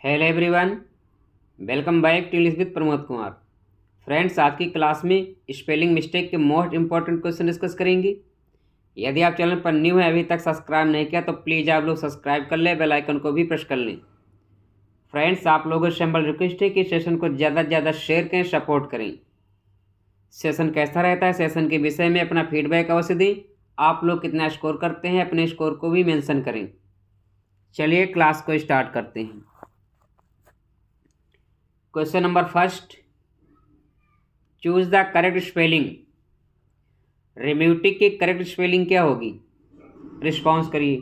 Hello everyone, welcome back to English with Pramod Kumar. Friends, आज की class में स्पेलिंग मिस्टेक के मोस्ट इंपॉर्टेंट क्वेश्चन डिस्कस करेंगे। यदि आप चैनल पर न्यू हैं, अभी तक सब्सक्राइब नहीं किया तो प्लीज़ आप लोग सब्सक्राइब कर लें, बेल आइकन को भी प्रेस कर लें। फ्रेंड्स, आप लोगों से सिंपल रिक्वेस्ट है कि सेशन को ज़्यादा से ज़्यादा शेयर करें, सपोर्ट करें। सेशन कैसा रहता है, सेशन के विषय में अपना फीडबैक अवश्य दें। आप लोग कितना स्कोर करते हैं, अपने स्कोर को भी मेंशन करें। चलिए क्लास को स्टार्ट करते हैं। Question number first, choose the correct spelling. Rheumatic की करेक्ट स्पेलिंग क्या होगी? रिस्पॉन्स करिए।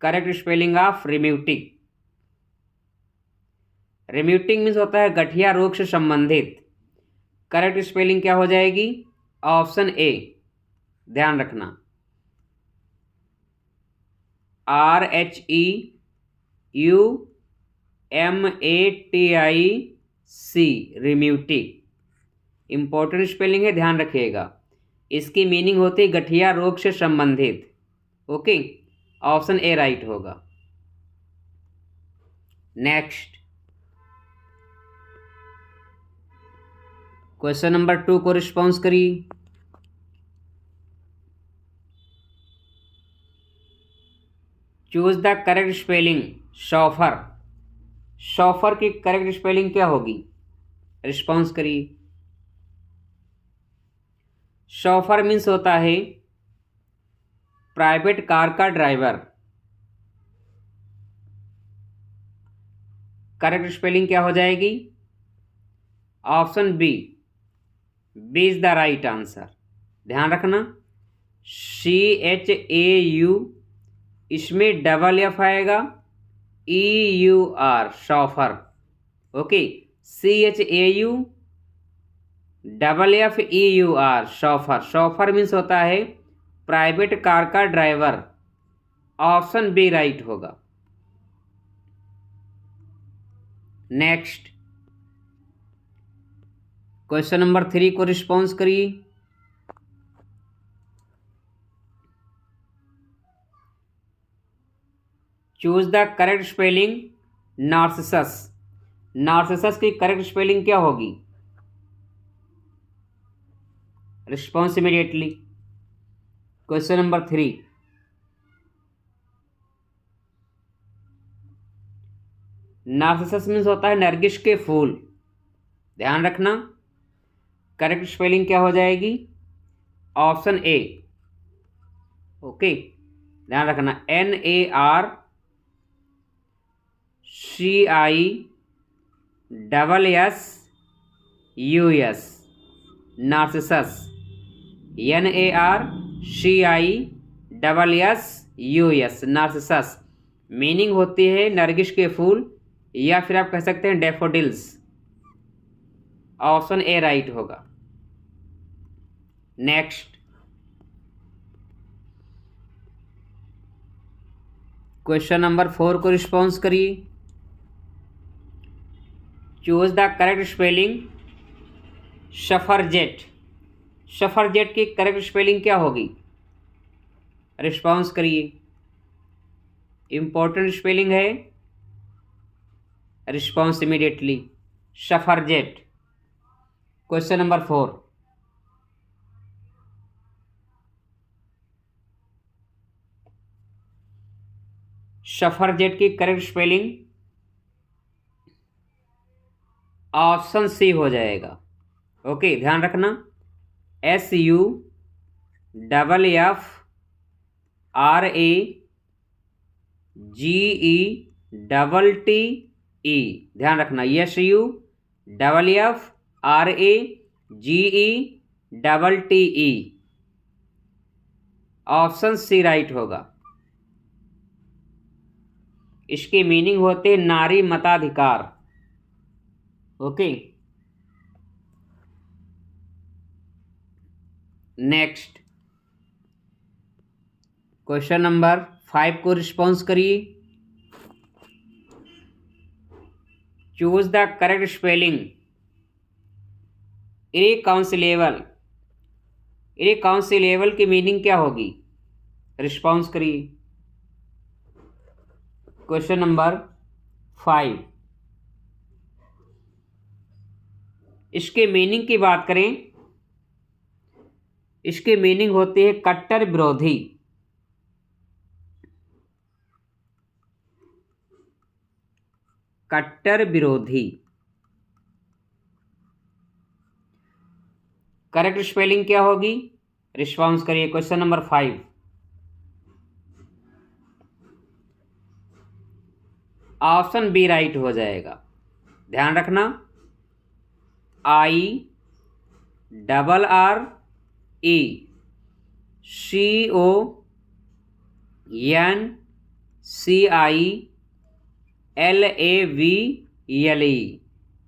Correct spelling of rheumatic. Rheumatic means होता है गठिया रोग से संबंधित। करेक्ट स्पेलिंग क्या हो जाएगी? ऑप्शन ए, ध्यान रखना, RHEUMATIC, रेम्यूटिक। इंपॉर्टेंट स्पेलिंग है, ध्यान रखिएगा। इसकी मीनिंग होती है गठिया रोग से संबंधित। ओके, ऑप्शन ए राइट होगा। नेक्स्ट, क्वेश्चन नंबर 2 को रिस्पॉन्स करिए। Choose the correct spelling chauffeur. Chauffeur की करेक्ट स्पेलिंग क्या होगी? रिस्पॉन्स करिए। शॉफर मीन्स होता है प्राइवेट कार का ड्राइवर। करेक्ट स्पेलिंग क्या हो जाएगी? Option B, B is the right answer. ध्यान रखना, CHAU, इसमें डबल एफ आएगा, EUR, chauffeur. Okay, CHAU FFEUR, chauffeur. Chauffeur means होता है प्राइवेट कार का ड्राइवर। ऑप्शन बी राइट होगा। नेक्स्ट, क्वेश्चन नंबर 3 को रिस्पॉन्स करिए। Choose the correct spelling Narcissus. Narcissus की करेक्ट स्पेलिंग क्या होगी? Response immediately. Question number 3, Narcissus means होता है नरगिस के फूल। ध्यान रखना, करेक्ट स्पेलिंग क्या हो जाएगी? Option A. ओके, ध्यान रखना, NARCISSUS, Narcissus. NARCISSUS, Narcissus. Meaning होती है नरगिस के फूल, या फिर आप कह सकते हैं डैफोडिल्स। ऑप्शन ए राइट होगा। नेक्स्ट, क्वेश्चन नंबर 4 को रिस्पॉन्स करिए। Choose the correct spelling suffragette. Suffragette की करेक्ट स्पेलिंग क्या होगी? रिस्पॉन्स करिए। इंपॉर्टेंट स्पेलिंग है, response immediately. Suffragette. Question number 4, suffragette की करेक्ट स्पेलिंग ऑप्शन सी हो जाएगा। ओके, ध्यान रखना, SUFFRAGETTE, ध्यान रखना, SUFFRAGETTE, ऑप्शन सी राइट होगा। इसकी मीनिंग होते नारी मताधिकार। ओके, नेक्स्ट, क्वेश्चन नंबर 5 को रिस्पॉन्स करिए। Choose the correct spelling irreconcilable. Irreconcilable की मीनिंग क्या होगी? रिस्पॉन्स करिए। क्वेश्चन नंबर 5, इसके मीनिंग की बात करें, इसकी मीनिंग होती है कट्टर विरोधी। कट्टर विरोधी। करेक्ट स्पेलिंग क्या होगी? रिस्पॉन्स करिए। Question number 5, option B right हो जाएगा। ध्यान रखना, IRRECONCILAVLE,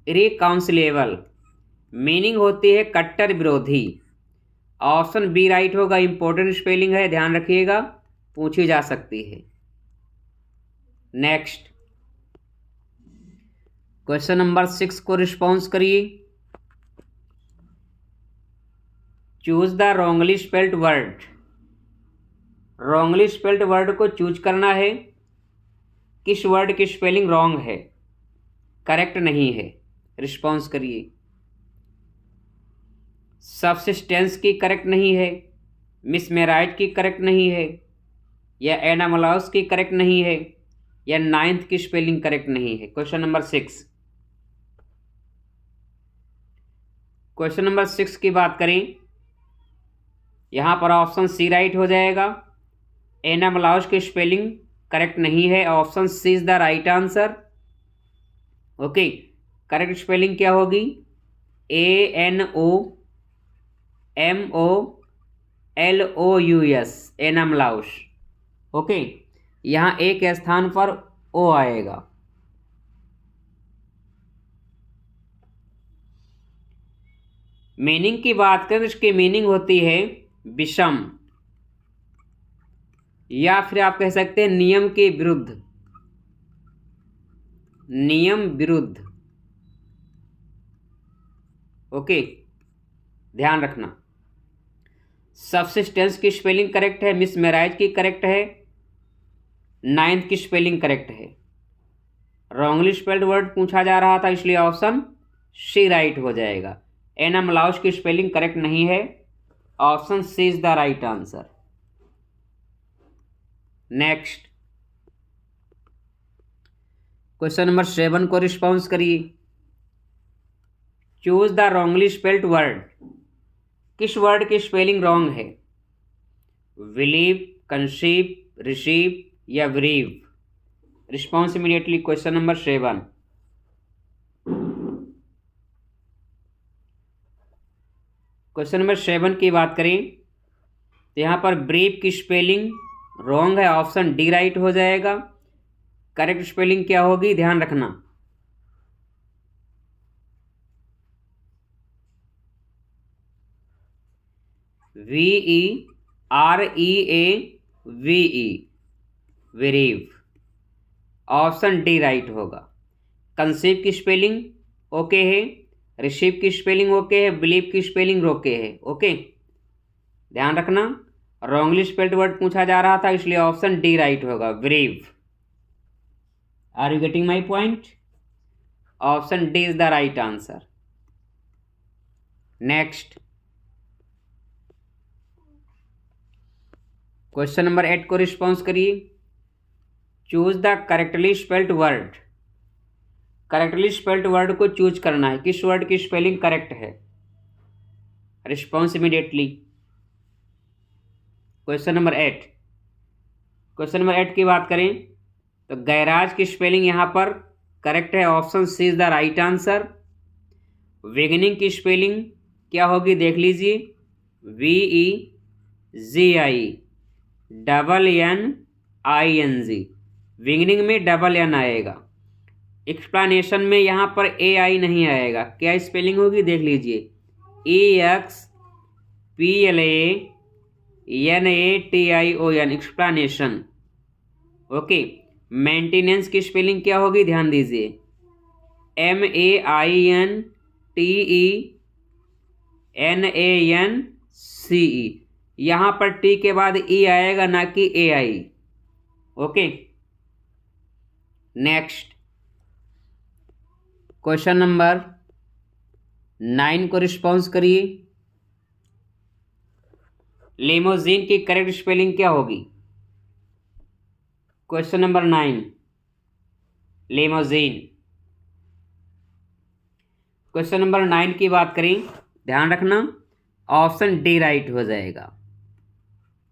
इरेकाउंसिलेबल। मीनिंग होती है कट्टर विरोधी। ऑप्शन बी राइट होगा। इंपॉर्टेंट स्पेलिंग है, ध्यान रखिएगा, पूछी जा सकती है। नेक्स्ट, क्वेश्चन नंबर 6 को रिस्पॉन्स करिए। Choose the wrongly spelled word. Wrongly spelled word को चूज करना है। किस वर्ड की स्पेलिंग रॉन्ग है, करेक्ट नहीं है? रिस्पॉन्स करिए। सबसिस्टेंस की करेक्ट नहीं है, मिसमैराज की करेक्ट नहीं है, या एनामोलॉस की करेक्ट नहीं है, या 9th की स्पेलिंग करेक्ट नहीं है? Question number 6। क्वेश्चन नंबर 6 की बात करें, यहां पर ऑप्शन सी राइट हो जाएगा। एनामोलॉस की स्पेलिंग करेक्ट नहीं है। Option C is the right answer. Okay, correct spelling क्या होगी? ANOMOLOUS, एनामोलॉस। ओके, यहां एक स्थान पर ओ आएगा। मीनिंग की बात करें तो इसकी मीनिंग होती है विषम, या फिर आप कह सकते हैं नियम के विरुद्ध। नियम विरुद्ध। ओके, ध्यान रखना। सबसिस्टेंस की स्पेलिंग करेक्ट है, मिसमैराज की करेक्ट है, 9th की स्पेलिंग करेक्ट है। रॉन्गली स्पेल्ड वर्ड पूछा जा रहा था, इसलिए ऑप्शन सी राइट हो जाएगा। एनामोलॉस की स्पेलिंग करेक्ट नहीं है। Option C is the right answer. Next, question number 7 को रिस्पॉन्स करिए। Choose the wrongly spelled word. किस वर्ड की स्पेलिंग रॉन्ग है? बिलीव, कंसीव, रिसीव, या bereave? Response immediately. Question number 7। Question number 7 की बात करें तो यहां पर ब्रीव की स्पेलिंग रॉन्ग है। ऑप्शन डी राइट हो जाएगा। करेक्ट स्पेलिंग क्या होगी? ध्यान रखना, VEREAVE, bereave. Option D right होगा। कंसीव की स्पेलिंग ओके है, रिसीव की स्पेलिंग ओके है, बिलीव की स्पेलिंग ओके है। ओके, ध्यान रखना, रॉन्गली स्पेल्ड वर्ड पूछा जा रहा था, इसलिए ऑप्शन डी राइट होगा, bereave. Are you getting my point? Option D is the right answer. Next, question number 8 को रिस्पॉन्स करिए। Choose the correctly spelled word. Correctly spelled word को चूज करना है। किस वर्ड की स्पेलिंग करेक्ट है? Response immediately. Question number 8। Question number 8 की बात करें तो गैराज की स्पेलिंग यहां पर करेक्ट है। Option C is the right answer. Beginning की स्पेलिंग क्या होगी? देख लीजिए, VEGINNING। विगनिंग में डबल एन आएगा। एक्सप्लेनेशन में यहाँ पर AI नहीं आएगा। क्या स्पेलिंग होगी? देख लीजिए, EXPLANATION, एक्सप्लेनेशन। ओके, मेंटेनेंस की स्पेलिंग क्या होगी? ध्यान दीजिए, MAINTENANCE। यहाँ पर टी के बाद ई आएगा, ना कि AI। Okay, next question number 9 को रिस्पॉन्स करिए। लिमोजीन की करेक्ट स्पेलिंग क्या होगी? Question number 9 limousine. Question number 9 की बात करें, ध्यान रखना ऑप्शन डी राइट हो जाएगा।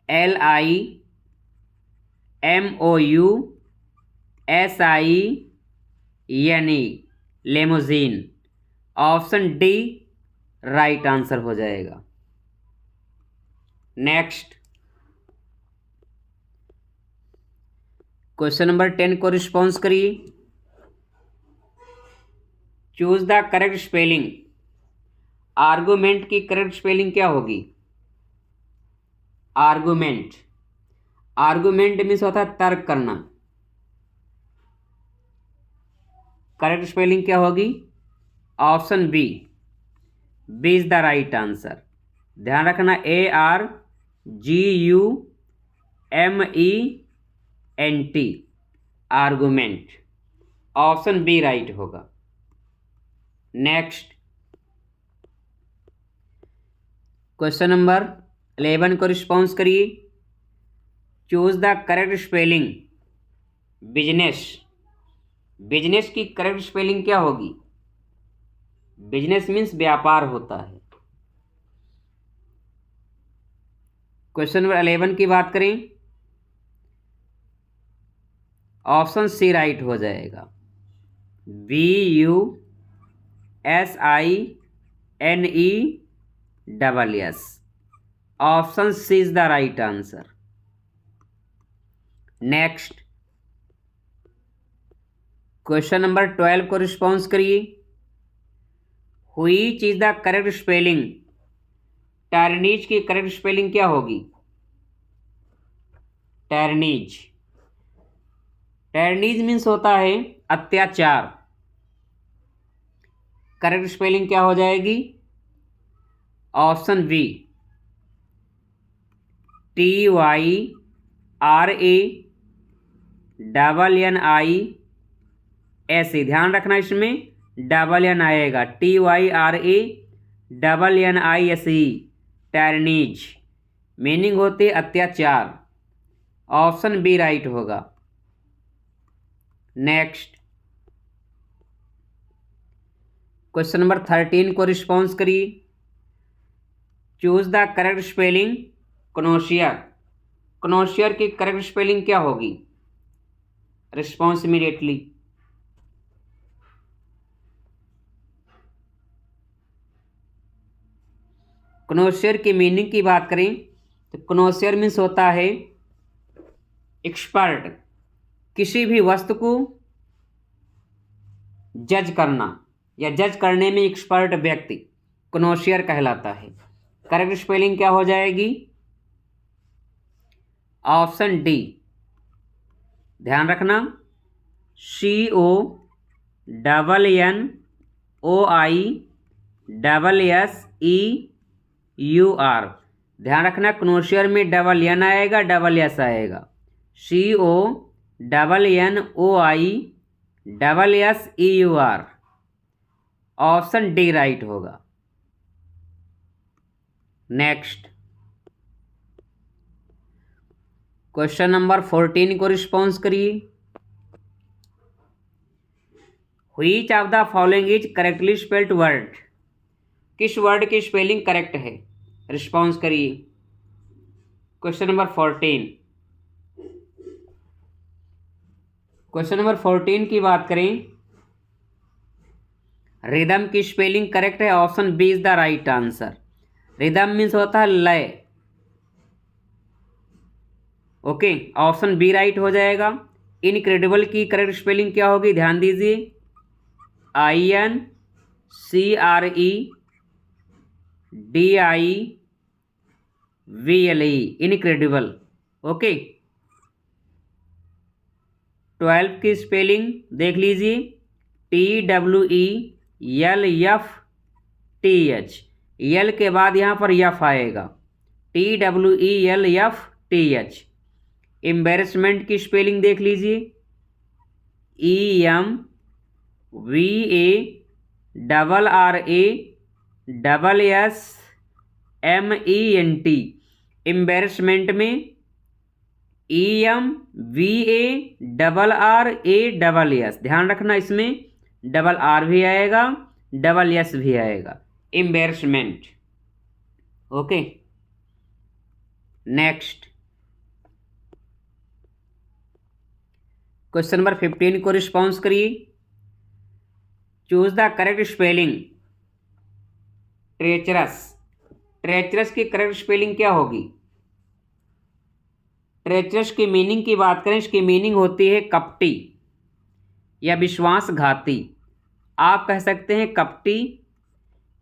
LIMOUSINE limousine. Option D right answer हो जाएगा। नेक्स्ट क्वेश्चन नंबर 10 को रिस्पॉन्स करिए। Choose the correct spelling. Argument की करेक्ट स्पेलिंग क्या होगी? आर्गुमेंट। आर्गुमेंट मीन्स होता है तर्क करना। करेक्ट स्पेलिंग क्या होगी? Option B. B is the right answer. ध्यान रखना ARGUMENT argument. Option B right होगा। नेक्स्ट क्वेश्चन नंबर 11 को रिस्पॉन्स करिए। Choose the correct spelling. Business. Business की करेक्ट स्पेलिंग क्या होगी? बिजनेस मीन्स व्यापार होता है। क्वेश्चन नंबर 11 की बात करें, ऑप्शन सी राइट हो जाएगा। BUSINESS। Option C is the right answer. Next question number 12 को रिस्पॉन्स करिए। Which is the correct spelling. Tyrannise की करेक्ट स्पेलिंग क्या होगी? टर्नीज। टर्नीज मीन्स होता है अत्याचार। करेक्ट स्पेलिंग क्या हो जाएगी? Option B TYRANNISE। ध्यान रखना इसमें डबल एन आएगा। TYRANNISE tyrannise. मीनिंग होते अत्याचार। ऑप्शन बी राइट होगा। नेक्स्ट क्वेश्चन नंबर 13 को रिस्पॉन्स करिए। Choose the correct spelling. Connoisseur. Connoisseur की करेक्ट स्पेलिंग क्या होगी? Response immediately. कनोशियर की मीनिंग की बात करें तो कनोशियर मीन्स होता है एक्सपर्ट। किसी भी वस्तु को जज करना या जज करने में एक्सपर्ट व्यक्ति कनोशियर कहलाता है। करेक्ट स्पेलिंग क्या हो जाएगी? Option D. ध्यान रखना CONNOISSEUR। ध्यान रखना कनोशियर में डबल एन आएगा, डबल एस आएगा। CONNOISSEUR। ऑप्शन डी राइट होगा। नेक्स्ट क्वेश्चन नंबर 14 को रिस्पॉन्स करिए। Which of the following is correctly spelled word. किस वर्ड की स्पेलिंग करेक्ट है? रिस्पॉन्स करिए। Question number 14। क्वेश्चन नंबर 14 की बात करें, रिदम की स्पेलिंग करेक्ट है। Option B is the right answer. Rhythm means होता है लय। ओके, ऑप्शन बी राइट हो जाएगा। इनक्रेडिबल की करेक्ट स्पेलिंग क्या होगी? ध्यान दीजिए INCREDIVLE इनक्रेडिबल। ओके, 12 की स्पेलिंग देख लीजिए TWELFTH। यल के बाद यहाँ पर यफ आएगा TWELFTH। एम्बेरसमेंट की स्पेलिंग देख लीजिए EMVARRASSMENT। एम्बेरसमेंट में EMVARRASS। ध्यान रखना, इसमें डबल आर भी आएगा, डबल एस भी आएगा, embarrassment. Okay, next question number 15 को रिस्पॉन्स करिए। Choose the correct spelling treacherous. Treacherous की करेक्ट स्पेलिंग क्या होगी? ट्रेचरस की मीनिंग की बात करें, इसकी मीनिंग होती है कपटी या विश्वासघाती। आप कह सकते हैं कपटी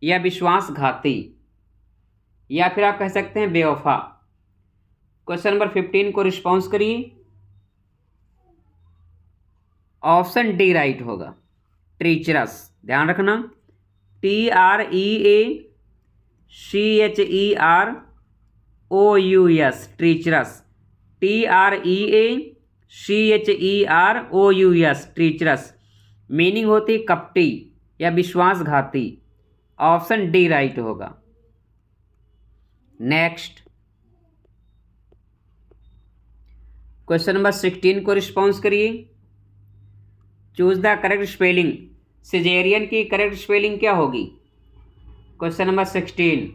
या विश्वासघाती, या फिर आप कह सकते हैं बेवफा। क्वेश्चन नंबर 15 को रिस्पॉन्स करिए। ऑप्शन डी राइट होगा, ट्रीचरस। ध्यान रखना, TREACHEROUS, treacherous. TREACHEROUS, treacherous. Meaning होती कपटी या विश्वासघाती। ऑप्शन डी राइट होगा। नेक्स्ट क्वेश्चन नंबर 16 को रिस्पॉन्स करिए। Choose the correct spelling. Caesarean की करेक्ट स्पेलिंग क्या होगी? Question number 16,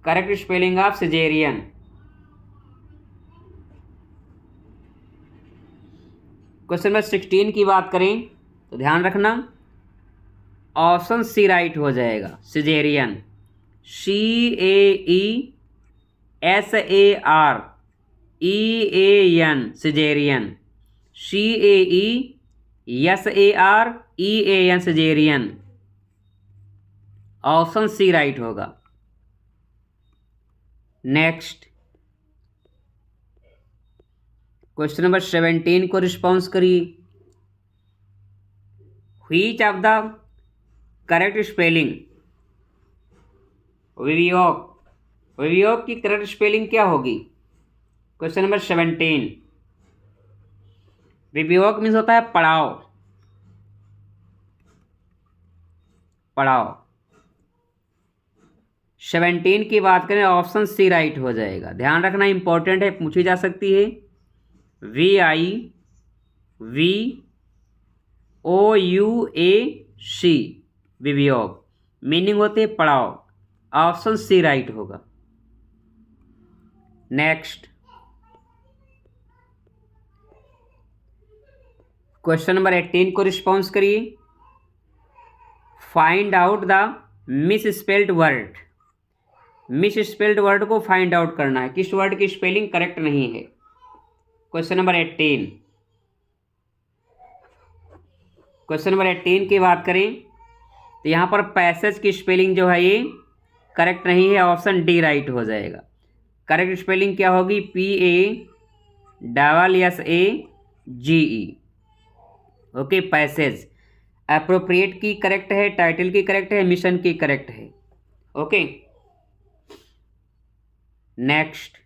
correct spelling of caesarean. Question number 16 की बात करें तो ध्यान रखना, ऑप्शन सी राइट हो जाएगा, caesarean. CAESAREAN, caesarean. CAESAREAN, caesarean. Option C right होगा। नेक्स्ट क्वेश्चन नंबर 17 को रिस्पॉन्स करिए। Which of the correct spelling bivouac. Bivouac की करेक्ट स्पेलिंग क्या होगी? Question number 17। विवियोग मीन्स होता है पड़ाव, पड़ाव। 17 की बात करें, ऑप्शन सी राइट हो जाएगा। ध्यान रखना, इंपॉर्टेंट है, पूछी जा सकती है। VIVOUAC, विवियोग। मीनिंग होते है पड़ाव। ऑप्शन सी राइट होगा। नेक्स्ट क्वेश्चन नंबर 18 को रिस्पॉन्स करिए। Find out the miss spelled word. Miss spelled word को फाइंड आउट करना है, किस वर्ड की स्पेलिंग करेक्ट नहीं है। Question number 18। क्वेश्चन नंबर 18 की बात करें तो यहाँ पर पैसेज की स्पेलिंग जो है ये करेक्ट नहीं है। ऑप्शन डी राइट हो जाएगा। करेक्ट स्पेलिंग क्या होगी? PASSAGE। Okay, passage. अप्रोप्रिएट की करेक्ट है, टाइटल की करेक्ट है, मिशन की करेक्ट है। ओके, नेक्स्ट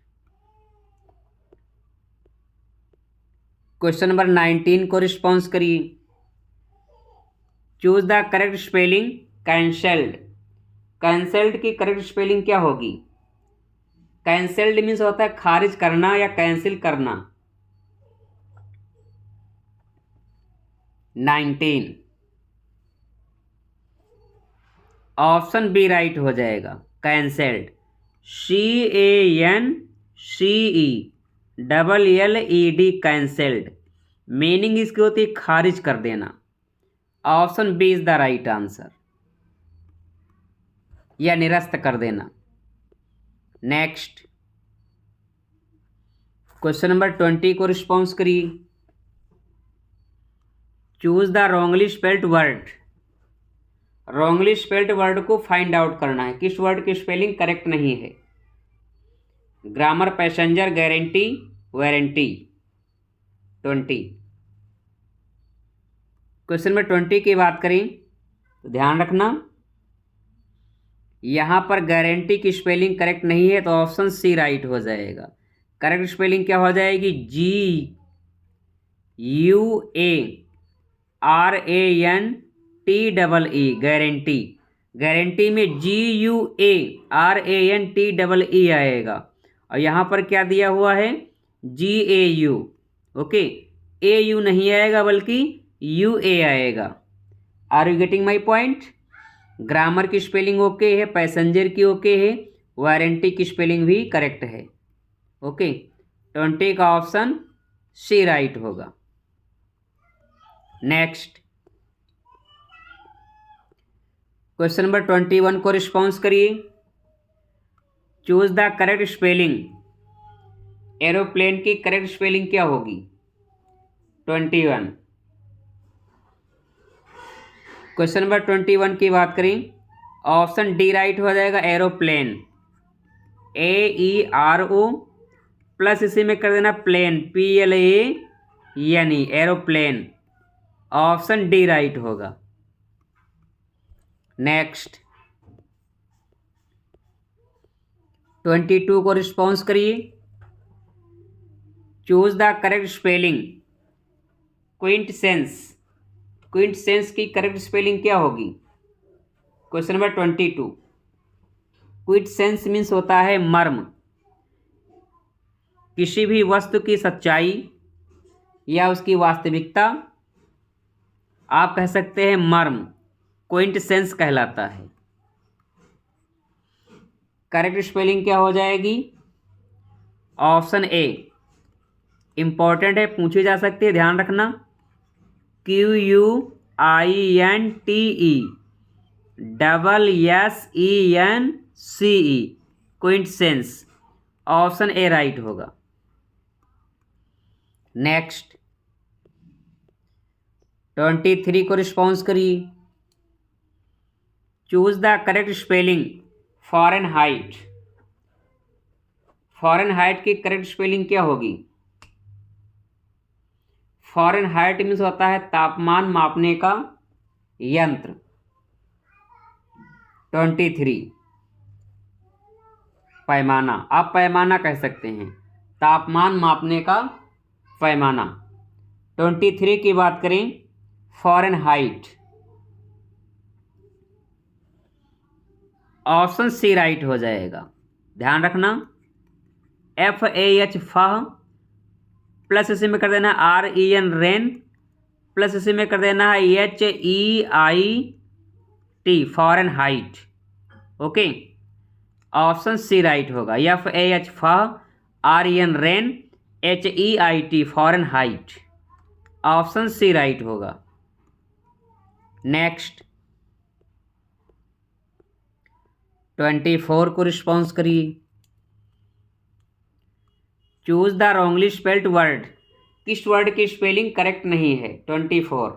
क्वेश्चन नंबर 19 को रिस्पॉन्स करिए। Choose the correct spelling cancelled. Cancelled की करेक्ट स्पेलिंग क्या होगी? कैंसल्ड मीन्स होता है खारिज करना या कैंसिल करना। 19, ऑप्शन बी राइट हो जाएगा, कैंसल्ड। CANCELLED, cancelled. मीनिंग इसकी होती है खारिज कर देना। Option B is the right answer, या निरस्त कर देना। नेक्स्ट क्वेश्चन नंबर 20 को रिस्पॉन्स करिए। Choose the wrongly spelled word. Wrongly spelled word को फाइंड आउट करना है, किस वर्ड की स्पेलिंग करेक्ट नहीं है। Grammar, passenger, guarantee, warranty. 20। Question number 20 की बात करें तो ध्यान रखना, यहाँ पर गारंटी की स्पेलिंग करेक्ट नहीं है, तो ऑप्शन सी राइट हो जाएगा। करेक्ट स्पेलिंग क्या हो जाएगी? GUARANTEE, guarantee. गारंटी में GUARANTEE आएगा, और यहाँ पर क्या दिया हुआ है, GAU। ओके, AU नहीं आएगा बल्कि UA आएगा। Are you getting my point? Grammar की स्पेलिंग ओके है, पैसेंजर की ओके है, वारंटी की स्पेलिंग भी करेक्ट है। ओके, 20 का ऑप्शन सी राइट होगा। नेक्स्ट क्वेश्चन नंबर 21 को रिस्पॉन्स करिए। Choose the correct spelling. Aeroplane की करेक्ट स्पेलिंग क्या होगी? 21। क्वेश्चन नंबर 21 की बात करें, ऑप्शन डी राइट हो जाएगा, एरोप्लेन, AERO प्लस इसी में कर देना plane, PLANE, aeroplane. Option D right होगा। नेक्स्ट 22 को रिस्पॉन्स करिए। Choose the correct spelling. Quintessence. Quintessence की करेक्ट स्पेलिंग क्या होगी? Question number 22। क्विंटसेंस मीन्स होता है मर्म। किसी भी वस्तु की सच्चाई या उसकी वास्तविकता आप कह सकते हैं मर्म, क्विंटसेंस कहलाता है। करेक्ट स्पेलिंग क्या हो जाएगी? Option A. इंपॉर्टेंट है, पूछी जा सकती है, ध्यान रखना। QUINTESSENCE, क्विंटसेंस। ऑप्शन ए राइट होगा। नेक्स्ट 23 को रिस्पॉन्स करिए। Choose the correct spelling. Fahrenheit. Fahrenheit की करेक्ट स्पेलिंग क्या होगी? फ़ारेनहाइट मीन्स होता है तापमान मापने का यंत्र। 23 पैमाना, आप पैमाना कह सकते हैं, तापमान मापने का पैमाना। 23 की बात करें, फ़ारेनहाइट। ऑप्शन सी राइट हो जाएगा। ध्यान रखना, FAH फह प्लस इसी में कर देना REN रेन प्लस इसी में कर देना है HEIT Fahrenheit. Okay, option C right होगा। FAH फह REN रेन HEIT Fahrenheit. Option C right होगा। नेक्स्ट 24 को रिस्पॉन्स करिए। Choose the wrongly spelled word. किस वर्ड की स्पेलिंग करेक्ट नहीं है? 24।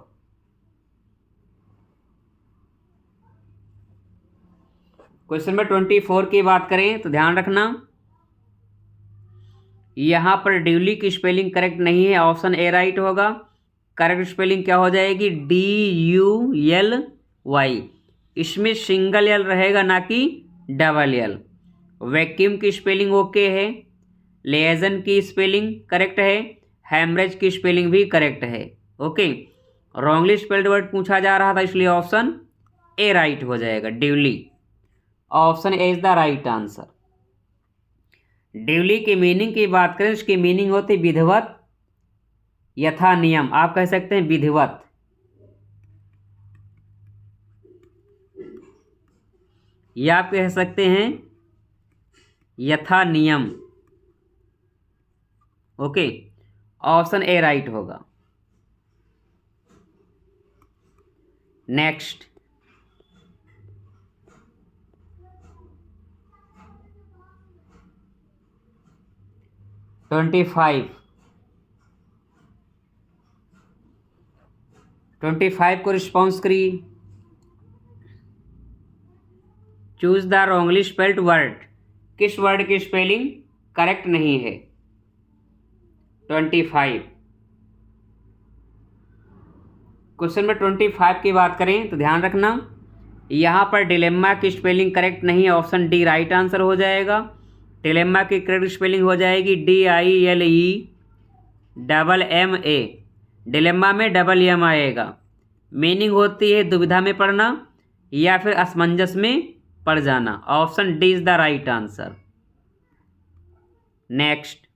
क्वेश्चन नंबर 24 की बात करें तो ध्यान रखना, यहां पर ड्यूली की स्पेलिंग करेक्ट नहीं है। ऑप्शन ए राइट होगा। करेक्ट स्पेलिंग क्या हो जाएगी? DULY। इसमें सिंगल एल रहेगा, ना कि डबल एल। वैक्यूम की स्पेलिंग ओके है, लेजन की स्पेलिंग करेक्ट है, हैमरेज की स्पेलिंग भी करेक्ट है। ओके, रॉन्गली स्पेल्ड वर्ड पूछा जा रहा था, इसलिए ऑप्शन ए राइट हो जाएगा, duly. Option A is the right answer. Duly की मीनिंग की बात करें, इसकी मीनिंग होती विधिवत, यथा नियम। आप कह सकते हैं विधिवत, या आप कह सकते हैं यथा नियम। ओके, ऑप्शन ए राइट होगा। नेक्स्ट 25 को रिस्पॉन्स करिए। Choose the wrongly spelled word. किस वर्ड की स्पेलिंग करेक्ट नहीं है? 25। क्वेश्चन नंबर 25 की बात करें तो ध्यान रखना, यहाँ पर डिलेम्मा की स्पेलिंग करेक्ट नहीं है। ऑप्शन डी राइट आंसर हो जाएगा। डिलेम्मा की करेक्ट स्पेलिंग हो जाएगी DILEMMA। डिलेम्मा में डबल एम आएगा। मीनिंग होती है दुविधा में पड़ना या फिर असमंजस में पड़ जाना। Option D is the right answer. Next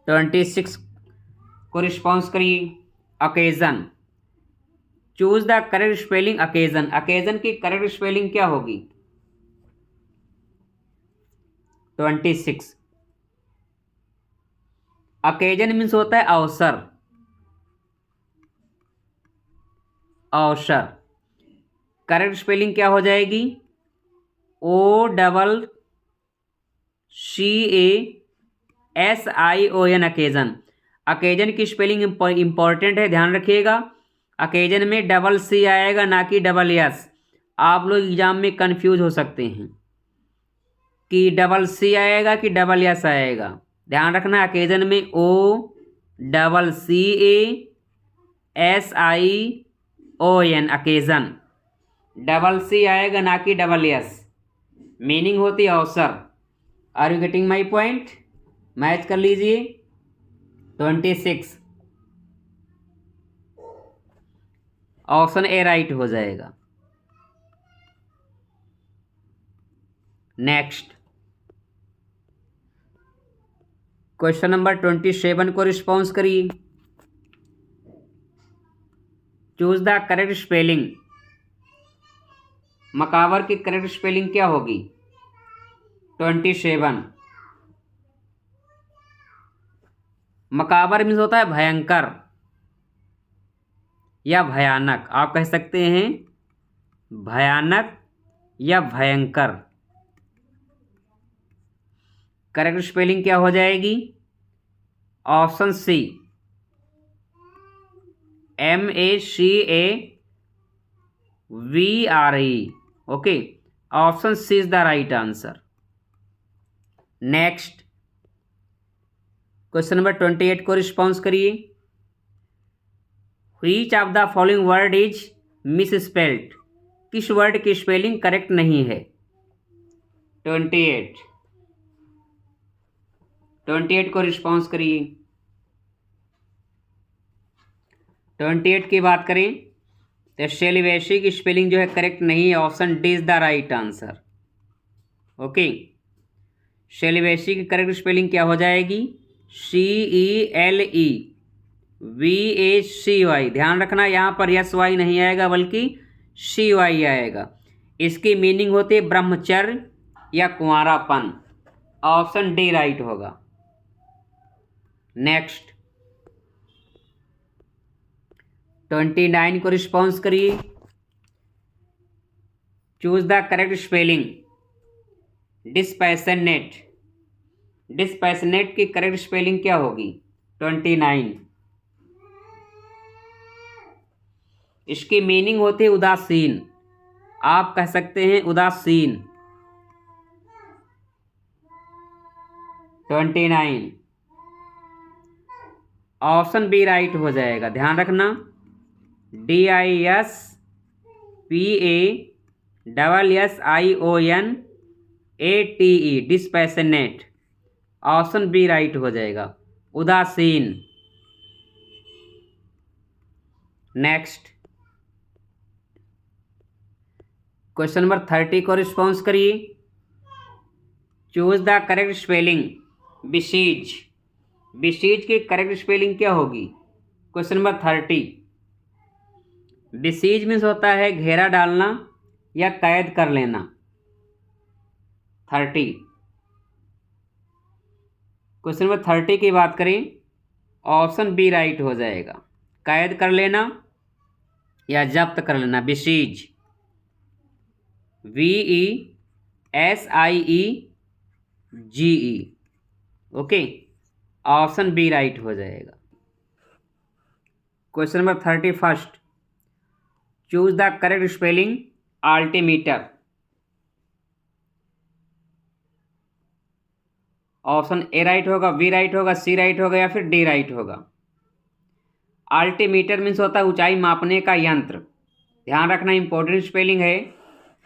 26 को रिस्पॉन्स करिए। Occasion, choose the correct spelling occasion. Occasion की करेक्ट स्पेलिंग क्या होगी? 26 ओकेजन मीन्स होता है अवसर। अवसर करेक्ट स्पेलिंग क्या हो जाएगी? OCCASION occasion. ओकेजन की स्पेलिंग इंपॉर्टेंट है, ध्यान रखिएगा। ओकेजन में डबल सी आएगा ना कि डबल एस। आप लोग एग्जाम में कंफ्यूज हो सकते हैं कि डबल सी आएगा कि डबल एस आएगा। ध्यान रखना ओकेजन में OCCASION ओकेजन। डबल सी आएगा ना कि डबल एस। मीनिंग होती है अवसर। Are you getting my point? Match कर लीजिए। 26 ऑप्शन ए राइट हो जाएगा। नेक्स्ट क्वेश्चन नंबर 27 को रिस्पॉन्स करिए। Choose the correct spelling. Macabre की करेक्ट स्पेलिंग क्या होगी? 27 मकाबर मीन्स होता है भयंकर या भयानक। आप कह सकते हैं भयानक या भयंकर। करेक्ट स्पेलिंग क्या हो जाएगी? Option C MACAVRE। Okay, option C is the right answer. Next question number 28 को रिस्पॉन्स करिए। Which of the following word is misspelled. किस वर्ड की स्पेलिंग करेक्ट नहीं है? 28 को रिस्पॉन्स करिए। 28 की बात करें तो शेलिवेशी की स्पेलिंग जो है करेक्ट नहीं है। Option D is the right answer. Okay, शेलिवेशी की करेक्ट स्पेलिंग क्या हो जाएगी? CELEVACY। ध्यान रखना यहाँ पर SY नहीं आएगा बल्कि CY आएगा। इसकी मीनिंग होती है ब्रह्मचर्य या कुंवारापन। ऑप्शन डी राइट होगा। नेक्स्ट 29 को रिस्पॉन्स करिए। Choose the correct spelling. Dispassionate. Dispassionate की करेक्ट स्पेलिंग क्या होगी? 29 इसकी मीनिंग होती है उदासीन। आप कह सकते हैं उदासीन। 29 ऑप्शन बी राइट हो जाएगा। ध्यान रखना DISPASSIONATE dispassionate. Option B right हो जाएगा, उदासीन। नेक्स्ट क्वेश्चन नंबर 30 को रिस्पॉन्स करिए। Choose the correct spelling. Besiege. Besiege की करेक्ट स्पेलिंग क्या होगी? Question number 30। बिसीज मीन्स होता है घेरा डालना या कैद कर लेना। 30 क्वेश्चन नंबर 30 की बात करें, ऑप्शन बी राइट हो जाएगा, कैद कर लेना या जब्त कर लेना। Besiege VESIEGE। Okay, option B right हो जाएगा। Question number 31। Choose the correct spelling. Altimeter. Option A right होगा, बी राइट होगा, सी राइट होगा या फिर डी राइट होगा। अल्टीमीटर मीन्स होता है ऊंचाई मापने का यंत्र। ध्यान रखना इंपॉर्टेंट स्पेलिंग है।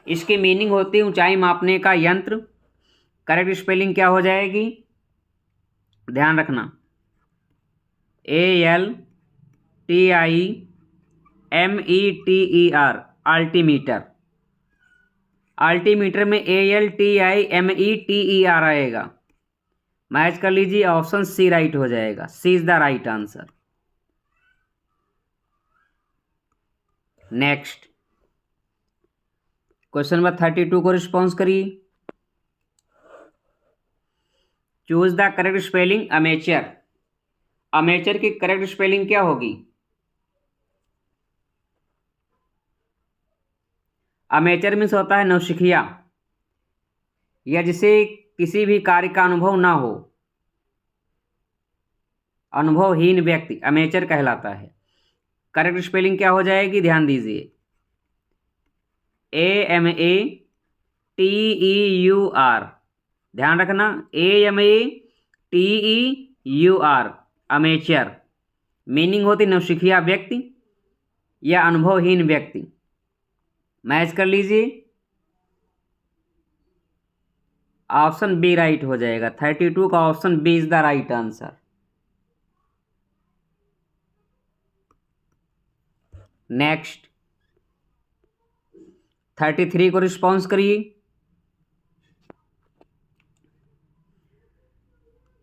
इसकी मीनिंग होती है ऊंचाई मापने का यंत्र। करेक्ट स्पेलिंग क्या हो जाएगी? ध्यान रखना, ALTIMETER, अल्टीमीटर। अल्टीमीटर में ALTIMETER आएगा। मैच कर लीजिए, ऑप्शन सी राइट हो जाएगा। C is the right answer. Next question number 32 को रिस्पॉन्स करिए। Choose the correct spelling amateur. Amateur की करेक्ट स्पेलिंग क्या होगी? अमेचर मीन्स होता है नौसिखिया, या जिसे किसी भी कार्य का अनुभव ना हो, अनुभवहीन व्यक्ति अमेचर कहलाता है। करेक्ट स्पेलिंग क्या हो जाएगी? ध्यान दीजिए, AMATEUR। ध्यान रखना, AMATEUR, अमेचर। मीनिंग होती नौसिखिया व्यक्ति या अनुभवहीन व्यक्ति। मैच कर लीजिए, ऑप्शन बी राइट हो जाएगा। 32 का option B is the right answer. Next 33 को रिस्पॉन्स करिए।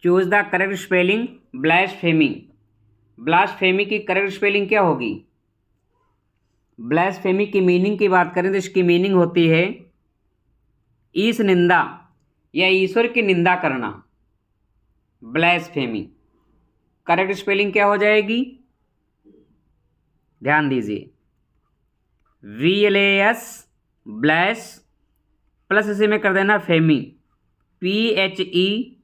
Choose the correct spelling blasphemy. Blasphemy की करेक्ट स्पेलिंग क्या होगी? ब्लास्फेमी की मीनिंग की बात करें तो इसकी मीनिंग होती है ईश निंदा या ईश्वर की निंदा करना। ब्लास्फेमी करेक्ट स्पेलिंग क्या हो जाएगी? ध्यान दीजिए, VLAS ब्लैस प्लस इसे में कर देना फेमी, PHEMY,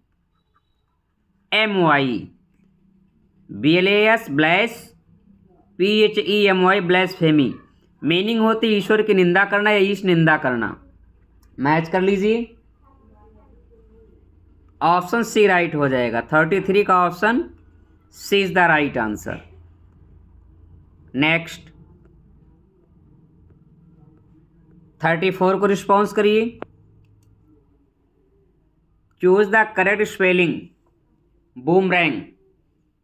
BLAS ब्लैस PHEMY, ब्लैस्फेमी। मीनिंग होती है ईश्वर की निंदा करना या ईश निंदा करना। मैच कर लीजिए, ऑप्शन सी राइट हो जाएगा। 33 का option C is the right answer. Next 34 को रिस्पॉन्स करिए। Choose the correct spelling boomerang.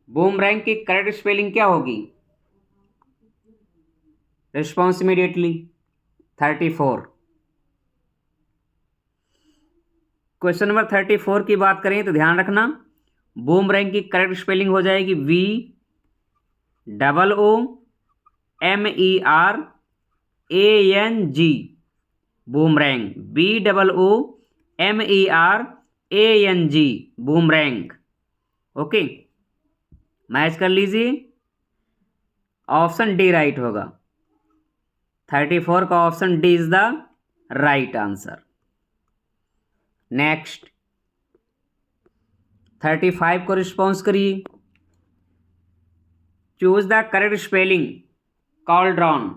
Boomerang की करेक्ट स्पेलिंग क्या होगी? Response immediately. 34 क्वेश्चन नंबर 34 की बात करें तो ध्यान रखना, बूमरैंग की करेक्ट स्पेलिंग हो जाएगी BOOMERANG, boomerang, BOOMERANG, boomerang. Okay, match कर लीजिए, ऑप्शन डी राइट होगा। 34 का option D is the right answer. Next 35 को रिस्पॉन्स करिए। Choose the correct spelling cauldron.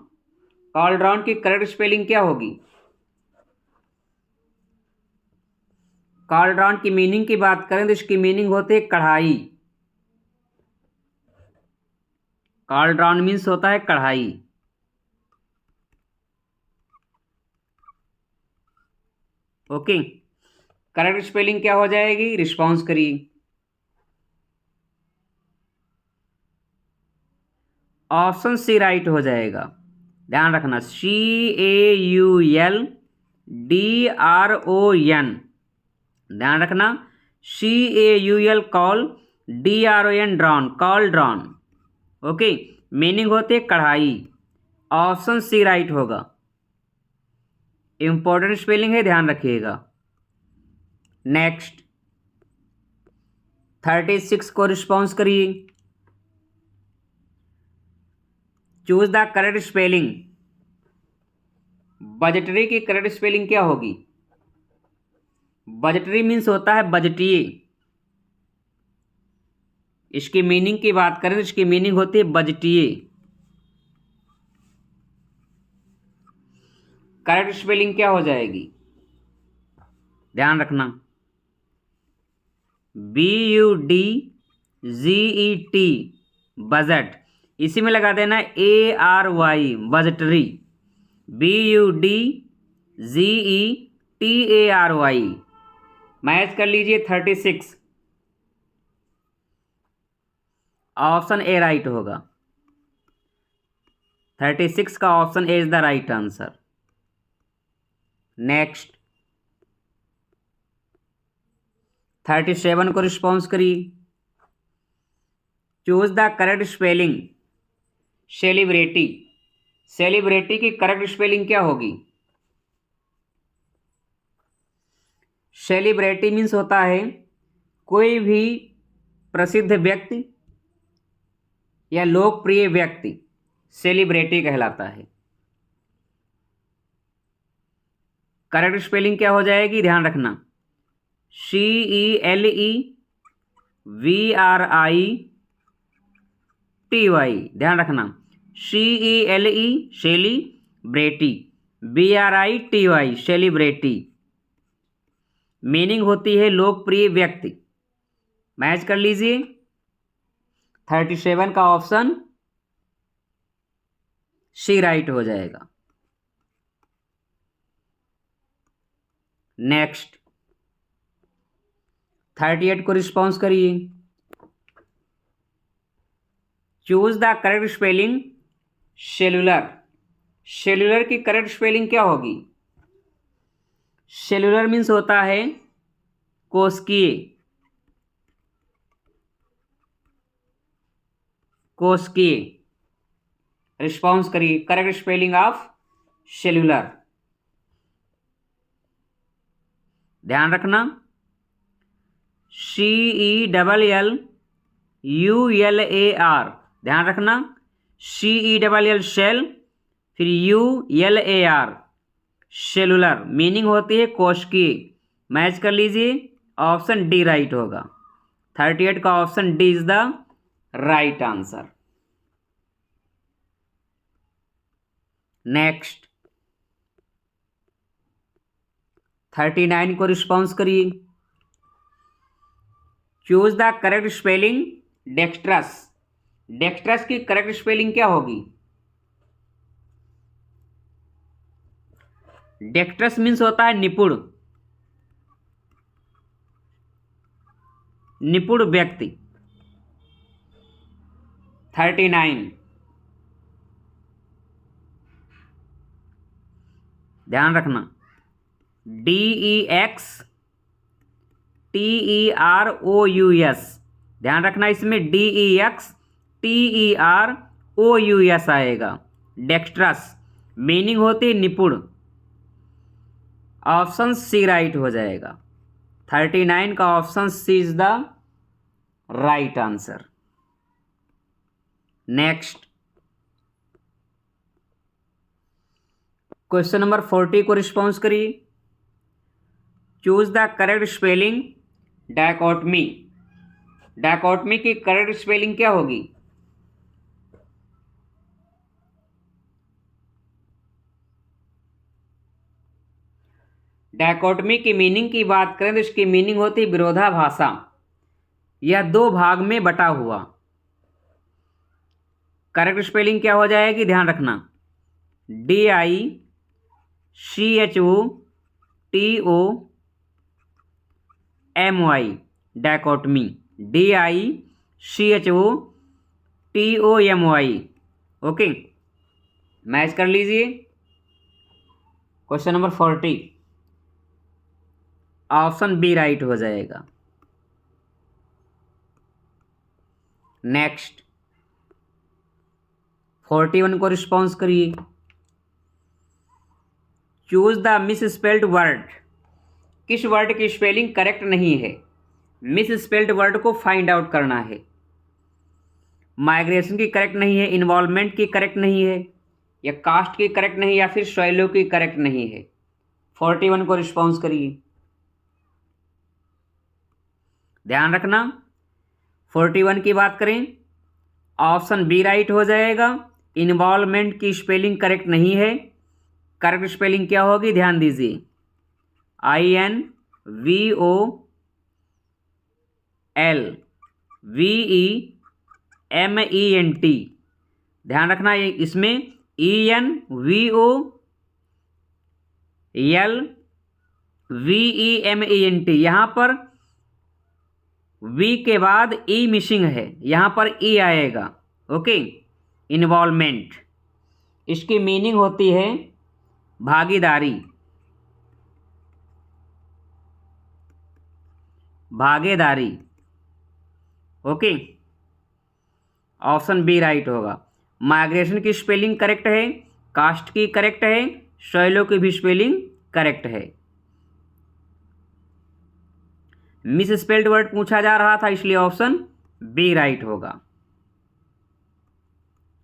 Cauldron की करेक्ट स्पेलिंग क्या होगी? कॉल्ड्रॉन की मीनिंग की बात करें तो इसकी मीनिंग होती है कढ़ाई। कॉल्ड्रॉन मीन्स होता है कढ़ाई। ओके, करेक्ट स्पेलिंग क्या हो जाएगी? रिस्पॉन्स करिए। ऑप्शन सी राइट हो जाएगा। ध्यान रखना, CAULDRON। ध्यान रखना, CAUL call, DRON drawn, call drawn. Okay, meaning होती है कढ़ाई। ऑप्शन सी राइट होगा। इंपॉर्टेंट स्पेलिंग है, ध्यान रखिएगा। नेक्स्ट 36 को रिस्पॉन्स करिए। Choose the correct spelling budgetary. की करेक्ट स्पेलिंग क्या होगी? बजटरी मीन्स होता है बजटीय। इसकी मीनिंग की बात करें तो इसकी मीनिंग होती है बजटीय। करेक्ट स्पेलिंग क्या हो जाएगी? ध्यान रखना, BUDGET, बजट। इसी में लगा देना ARY, बजटरी, BUDGETARY। मैच कर लीजिए 36। ऑप्शन ए राइट होगा। 36 का option A is the right answer. Next 37 को रिस्पॉन्स करिए। Choose the correct spelling celebrity. Celebrity की करेक्ट स्पेलिंग क्या होगी? सेलिब्रिटी मीन्स होता है कोई भी प्रसिद्ध व्यक्ति या लोकप्रिय व्यक्ति सेलिब्रिटी कहलाता है। करेक्ट स्पेलिंग क्या हो जाएगी, ध्यान रखना। CELEVRITY, ध्यान रखना। CELE शेली ब्रेटी, BRITY सेलिब्रिटी। मीनिंग होती है लोकप्रिय व्यक्ति। मैच कर लीजिए। 37 का ऑप्शन सी राइट हो जाएगा। नेक्स्ट 38 को रिस्पॉन्स करिए। Choose the correct spelling cellular. Cellular की करेक्ट स्पेलिंग क्या होगी? सेलुलर मीन्स होता है कोशिकीय। कोशिकीय। रिस्पॉन्स करिए। करेक्ट स्पेलिंग ऑफ सेलुलर, ध्यान रखना। CELLULAR, ध्यान रखना। CELL सेल, फिर ULAR सेलुलर। मीनिंग होती है कोशिकीय। मैच कर लीजिए। ऑप्शन डी राइट होगा। 38 का option D is the right answer. Next 39 को रिस्पॉन्स करिए। Choose the correct spelling dextrous. Dextrous की करेक्ट स्पेलिंग क्या होगी? डेक्स्ट्रस मीन्स होता है निपुण, निपुण व्यक्ति। 39, ध्यान रखना। DEXTEROUS, ध्यान रखना। इसमें DEXTEROUS आएगा। डेक्स्ट्रस मीनिंग होती है निपुण। ऑप्शन सी राइट हो जाएगा। 39 का option C is the right answer. Next question number 40 को रिस्पॉन्स करिए। Choose the correct spelling dichotomy. Dichotomy की करेक्ट स्पेलिंग क्या होगी? डायकोटमी की मीनिंग की बात करें तो इसकी मीनिंग होती है विरोधाभासा या दो भाग में बटा हुआ। करेक्ट स्पेलिंग क्या हो जाएगी, ध्यान रखना। DICHOTOMY dichotomy. DICHOTOMY। Okay, match कर लीजिए। Question number 40 option B right हो जाएगा। नेक्स्ट 41 को रिस्पॉन्स करिए। Choose the miss spelled word. किस वर्ड की स्पेलिंग करेक्ट नहीं है? मिस स्पेल्ड वर्ड को फाइंड आउट करना है। माइग्रेशन की करेक्ट नहीं है, इन्वॉल्वमेंट की करेक्ट नहीं है, या कास्ट की करेक्ट नहीं, या फिर शैलो की करेक्ट नहीं है। 41 को रिस्पॉन्स करिए, ध्यान रखना। 41 की बात करें, ऑप्शन बी राइट हो जाएगा। इन्वॉल्वमेंट की स्पेलिंग करेक्ट नहीं है। करेक्ट स्पेलिंग क्या होगी, ध्यान दीजिए। INVOLVEMENT, ध्यान रखना। ये इसमें ENVOLVEMENT, यहाँ पर वी के बाद ई मिसिंग है, यहाँ पर ई आएगा। ओके, इन्वॉल्वमेंट, इसकी मीनिंग होती है भागीदारी, भागीदारी। ओके, ऑप्शन बी राइट होगा। माइग्रेशन की स्पेलिंग करेक्ट है, कास्ट की करेक्ट है, शैलो की भी स्पेलिंग करेक्ट है। मिस स्पेल्ड वर्ड पूछा जा रहा था, इसलिए ऑप्शन बी राइट होगा।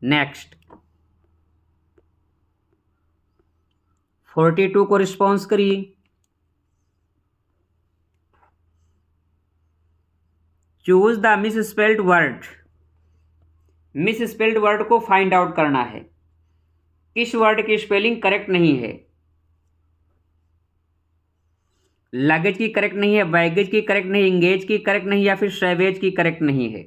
नेक्स्ट 42 को रिस्पॉन्स करिए। Choose the miss spelled word. Miss spelled word को फाइंड आउट करना है, किस वर्ड की स्पेलिंग करेक्ट नहीं है। लगेज की करेक्ट नहीं है, बैगेज की करेक्ट नहीं, इंगेज की करेक्ट नहीं, या फिर सैवेज की करेक्ट नहीं है।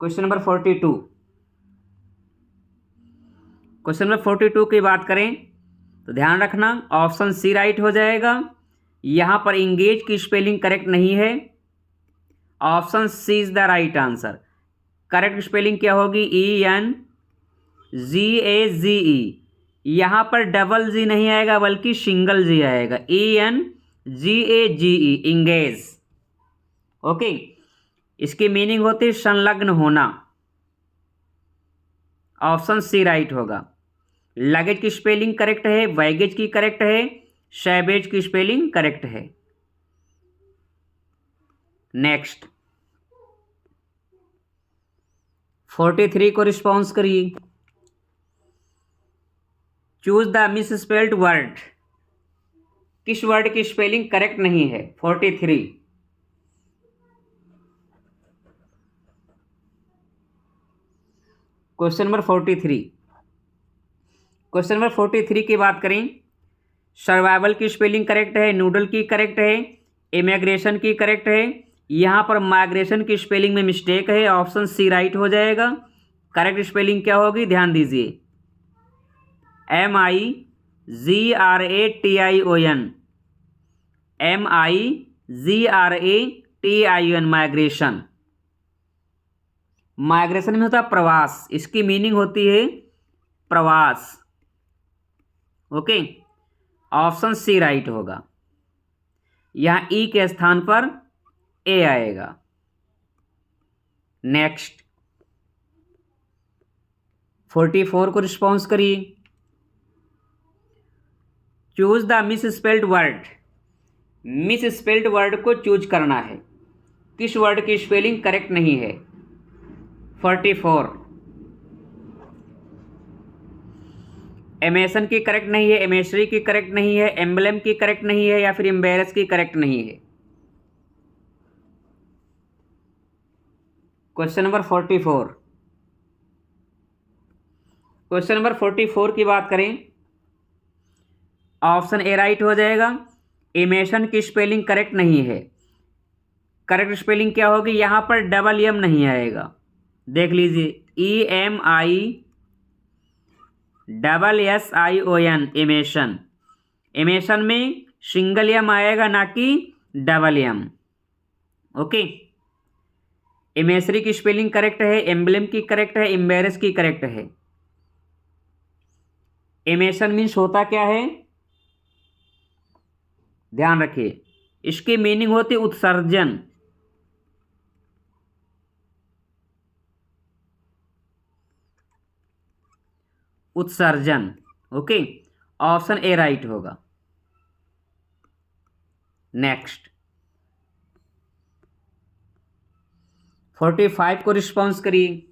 Question number 42। क्वेश्चन नंबर 42 की बात करें तो ध्यान रखना, ऑप्शन सी राइट हो जाएगा। यहां पर इंगेज की स्पेलिंग करेक्ट नहीं है, option C is the right answer. Correct spelling क्या होगी? ENGAGE। यहाँ पर डबल जी नहीं आएगा बल्कि सिंगल जी आएगा, ENGAGE, इंगेज। ओके, इसकी मीनिंग होती है संलग्न होना, ऑप्शन सी राइट होगा। लगेज की स्पेलिंग करेक्ट है, बैगेज की करेक्ट है, सैवेज की स्पेलिंग करेक्ट है। नेक्स्ट 43 को रिस्पॉन्स करिए। Choose the miss spelled word. किस वर्ड की स्पेलिंग करेक्ट नहीं है? 43। Question number 43। क्वेश्चन नंबर 43 की बात करें, सर्वाइवल की स्पेलिंग करेक्ट है, नूडल की करेक्ट है, इमिग्रेशन की करेक्ट है। यहाँ पर माइग्रेशन की स्पेलिंग में मिस्टेक है, ऑप्शन सी राइट हो जाएगा। करेक्ट स्पेलिंग क्या होगी? ध्यान दीजिए, MIGRATION, MIGRATION, माइग्रेशन। माइग्रेशन में होता है प्रवास, इसकी मीनिंग होती है प्रवास। ओके, ऑप्शन सी राइट होगा। यहां ई के स्थान पर ए आएगा। नेक्स्ट 44 को रिस्पॉन्स करिए। Choose the miss spelled word. Miss spelled word को चूज करना है, किस वर्ड की स्पेलिंग करेक्ट नहीं है? 44। एमेसन की करेक्ट नहीं है, एमेसरी की करेक्ट नहीं है, एम्बलम की करेक्ट नहीं है, या फिर एम्बेरस की करेक्ट नहीं है। Question number 44। क्वेश्चन नंबर 44 की बात करें, ऑप्शन ए राइट हो जाएगा। एमेसन की स्पेलिंग करेक्ट नहीं है। करेक्ट स्पेलिंग क्या होगी? यहां पर डबल एम नहीं आएगा, देख लीजिए, EMISSION, एमेसन। एमेसन में सिंगल एम आएगा, ना कि डबल एम। ओके, एमेसरी की स्पेलिंग करेक्ट है, एम्बलम की करेक्ट है, एम्बेरस की करेक्ट है। एमेसन मीन्स होता क्या है? ध्यान रखिए, इसकी मीनिंग होती उत्सर्जन। उत्सर्जन। ओके, ऑप्शन ए राइट होगा। नेक्स्ट 45 को रिस्पॉन्स करिए।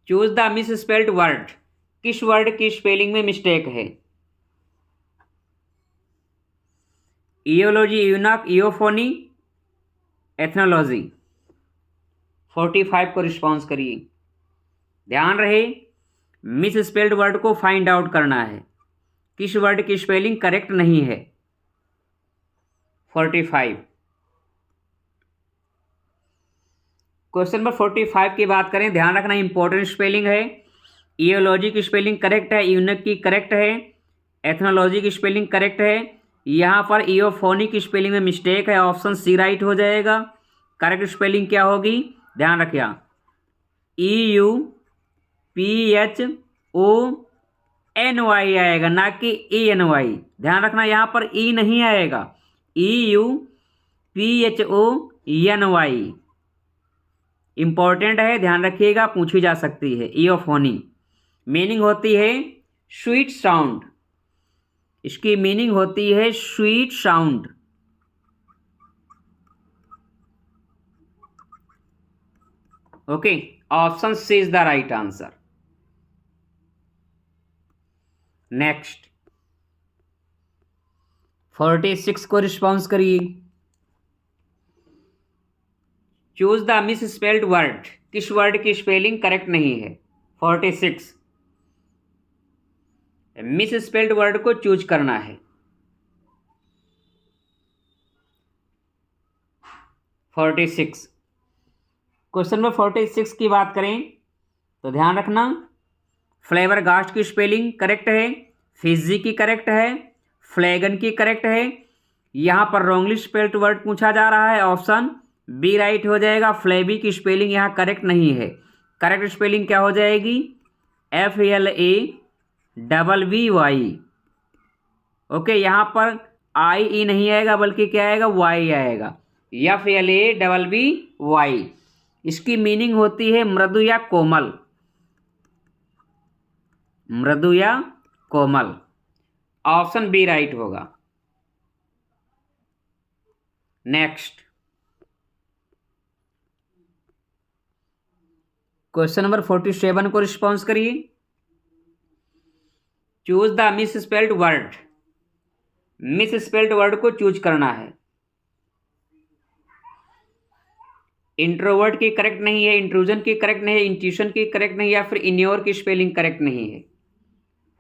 Choose the miss spelled word. किस वर्ड की स्पेलिंग में मिस्टेक है? इयोलॉजी, यूनक, इयोफोनी, एथनोलॉजी। 45 को रिस्पॉन्स करिए। ध्यान रहे, मिस स्पेल्ड वर्ड को फाइंड आउट करना है, किस वर्ड की स्पेलिंग करेक्ट नहीं है। 45। क्वेश्चन नंबर 45 की बात करें, ध्यान रखना इंपॉर्टेंट स्पेलिंग है। इयोलॉजी की स्पेलिंग करेक्ट है, यूनक की करेक्ट है, एथनोलॉजी की स्पेलिंग करेक्ट है, यहाँ पर इयोफोनी की स्पेलिंग में मिस्टेक है, ऑप्शन सी राइट हो जाएगा। करेक्ट स्पेलिंग क्या होगी, ध्यान रखिए, EUPHONY आएगा, ना कि ENY। ध्यान रखना यहाँ पर ई नहीं आएगा, EUPHONY इंपॉर्टेंट है, ध्यान रखिएगा, पूछी जा सकती है। इयोफोनी मीनिंग होती है स्वीट साउंड, इसकी मीनिंग होती है sweet sound. Okay, option C is the right answer. Next 46 को रिस्पॉन्स करिए। Choose the miss spelled word, किस वर्ड की स्पेलिंग करेक्ट नहीं है। 46 मिस स्पेल्ड वर्ड को चूज करना है। 46 क्वेश्चन नंबर 46 की बात करें तो ध्यान रखना, फ्लेवर गास्ट की स्पेलिंग करेक्ट है, फिजी की करेक्ट है, फ्लैगन की करेक्ट है। यहाँ पर रॉन्गली स्पेल्ड वर्ड पूछा जा रहा है, ऑप्शन बी राइट हो जाएगा। फ्लेवी की स्पेलिंग यहाँ करेक्ट नहीं है, करेक्ट स्पेलिंग क्या हो जाएगी, FLAVVY। ओके, यहाँ पर IE नहीं आएगा बल्कि क्या आएगा, Y आएगा, FLAVVY। इसकी मीनिंग होती है मृदु या कोमल, मृदु या कोमल। ऑप्शन बी राइट होगा। नेक्स्ट क्वेश्चन नंबर 47 को रिस्पॉन्स करिए। Choose the miss spelled word, miss spelled word को चूज करना है। इंट्रोवर्ट की करेक्ट नहीं है, इंट्रूजन की करेक्ट नहीं है, इंट्यूशन की करेक्ट नहीं है, या फिर इन्योर की स्पेलिंग करेक्ट नहीं है।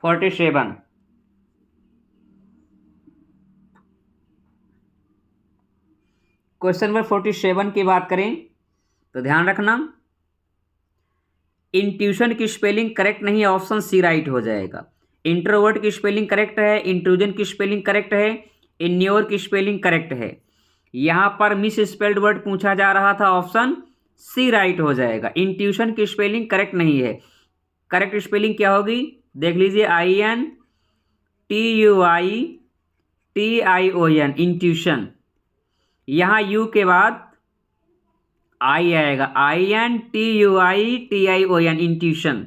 47 क्वेश्चन नंबर 47 की बात करें तो ध्यान रखना, इंट्यूशन की स्पेलिंग करेक्ट नहीं है, ऑप्शन सी राइट हो जाएगा। इंट्रोवर्ट की स्पेलिंग करेक्ट है, इंट्रूजन की स्पेलिंग करेक्ट है, इन्योर की स्पेलिंग करेक्ट है। यहाँ पर मिस स्पेल्ड वर्ड पूछा जा रहा था, ऑप्शन सी राइट हो जाएगा। इंट्यूशन की स्पेलिंग करेक्ट नहीं है, करेक्ट स्पेलिंग क्या होगी, देख लीजिए, INTUITION इंट्यूशन। यहाँ यू के बाद आई आएगा, INTUITION इंट्यूशन।